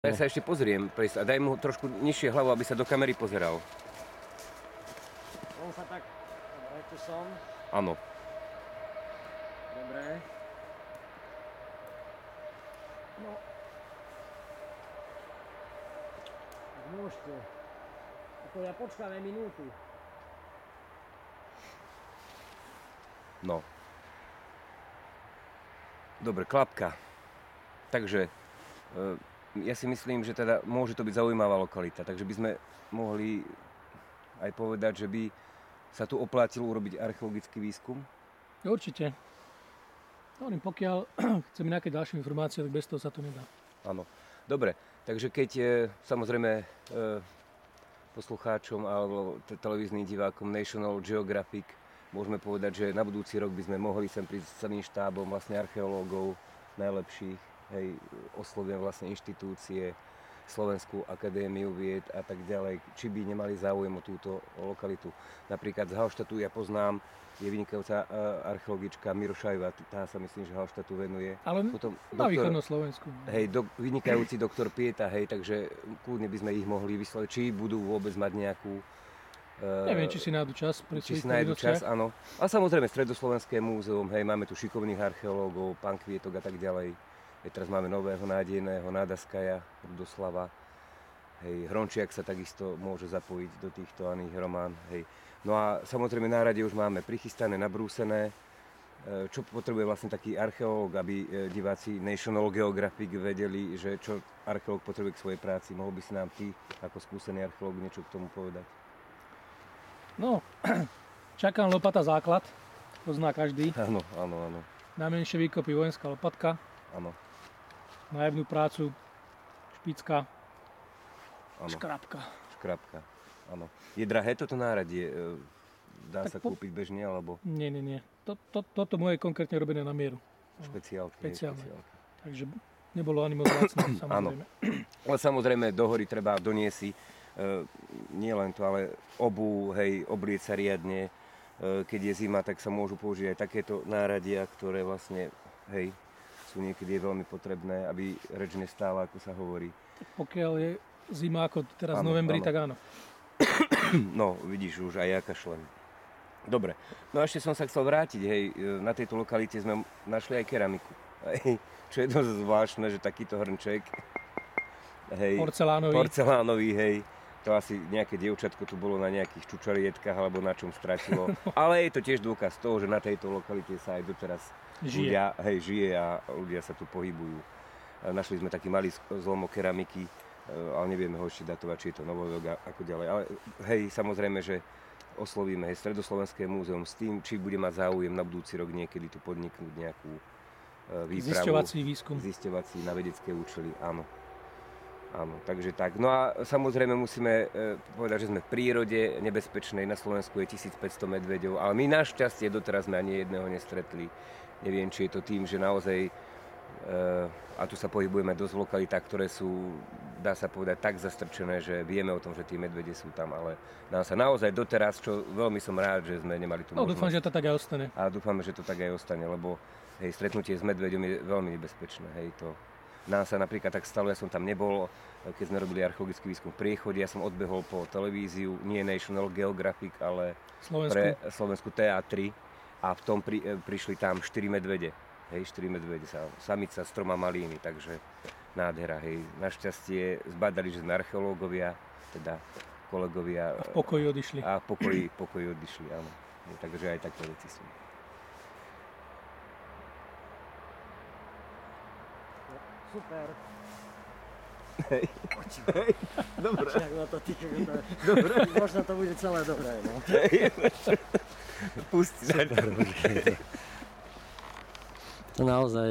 Ja sa ešte pozriem a daj mu trošku nižšie hlavu, aby sa do kamery pozeral. On sa tak... Dobre, tu som. Áno. Dobre. No. Tak môžete. Ako ja počkáme minútu. No. Dobre, klapka. Takže... ja si myslím, že teda môže to byť zaujímavá lokalita, takže by sme mohli aj povedať, že by sa tu oplátilo urobiť archeologický výskum. Určite. Hovorím, pokiaľ chceme nejaké ďalšie informácie, tak bez toho sa to nedá. Áno. Dobre, takže keď samozrejme poslucháčom alebo televíznym divákom National Geographic môžeme povedať, že na budúci rok by sme mohli sem prísť s celým štábom vlastne archeológov najlepších. Hej, oslovím vlastne inštitúcie, Slovenskú akadémiu vied a tak ďalej, či by nemali záujem o túto lokalitu. Napríklad z Hallštátu ja poznám, je vynikajúca archeologička Mirošajová, tá sa myslím, že Hallštátu venuje. Ale potom na východnom Slovensku. Hej, vynikajúci doktor Pieta, hej, takže kľudne by sme ich mohli vysloviť, či budú vôbec mať nejakú... neviem, či si nájdu čas. Či si nájdu čas, áno. A samozrejme Stredoslovenské múzeum, hej, máme tu šikovných archeológov, pán Kvietok a tak ďalej. Teraz máme nového nádejného Nádaskaja, Rudoslava. Hej, Hrončiak sa takisto môže zapojiť do týchto aných román. Hej. No a samozrejme na rade už máme prichystané, nabrúsené. Čo potrebuje vlastne taký archeológ, aby diváci National Geographic vedeli, že čo archeológ potrebuje k svojej práci. Mohol by si nám ty, ako skúsený archeológ, niečo k tomu povedať? No, čakám lopata základ, pozná každý. Áno, áno, áno. Najmenšie výkopy vojenská lopatka. Áno. Najebnú prácu špicka, Áno. škrabka. Škrabka, áno. Je drahé toto náradie? Dá tak sa kúpiť bežne, alebo? Nie. Toto moje je konkrétne robené na mieru. Špeciálky. Takže nebolo ani moc lacné, samozrejme. Ale samozrejme do hory treba doniesť nie len to, ale obuv, hej, oblieť sa riadne. Keď je zima, tak sa môžu použiť aj takéto náradia, ktoré vlastne, hej, sú niekedy veľmi potrebné, aby reč nestála, ako sa hovorí. Pokiaľ je zima ako teraz v novembri, tak áno. No, vidíš, už aj ja kašlem. Dobre, no a ešte som sa chcel vrátiť, hej, na tejto lokalite sme našli aj keramiku. Hej, čo je dosť zvláštne, že takýto hrnček, hej, porcelánový, hej, to asi nejaké dievčatko tu bolo na nejakých čučorietkách alebo na čom stratilo. Ale je to tiež dôkaz toho, že na tejto lokalite sa aj doteraz žije a ľudia sa tu pohybujú. Našli sme taký malý zlomok keramiky, ale nevieme ho ešte datovať, či je to novodobé ako ďalej. Ale hej, samozrejme, že oslovíme Stredoslovenské múzeum s tým, či bude mať záujem na budúci rok niekedy tu podniknúť nejakú výpravu. Zisťovací výskum. Zisťovací na vedecké účely, áno. Áno, takže tak. No a samozrejme musíme povedať, že sme v prírode nebezpečnej. Na Slovensku je 1500 medveďov, ale my našťastie doteraz sme ani jedného nestretli. Neviem, či je to tým, že naozaj, a tu sa pohybujeme dosť v lokalitách, ktoré sú, dá sa povedať, tak zastrčené, že vieme o tom, že tí medvede sú tam, ale nám sa naozaj doteraz, čo veľmi som rád, že sme nemali tú možnosť. No dúfam, že to tak aj ostane. A dúfame, že to tak aj ostane, lebo hej, stretnutie s medveďom je veľmi nebezpečné, hej, to. Nám sa napríklad tak stalo, ja som tam nebol, keď sme robili archeologický výskum v Priechode, ja som odbehol po televíziu, nie National Geographic, ale pre Slovensku TA3 a v tom prišli tam 4 medvede, hej, 4 medvede, samica s 3 malými, takže nádhera, hej. Našťastie zbadali, že sme archeológovia, teda kolegovia. A v pokoji odišli. A v pokoji odišli, áno. Hej, takže aj také veci sú. Super. Hej. Hej. Dobre. Dobre. Možno to bude celé dobré, no. Hej. Pusti. To naozaj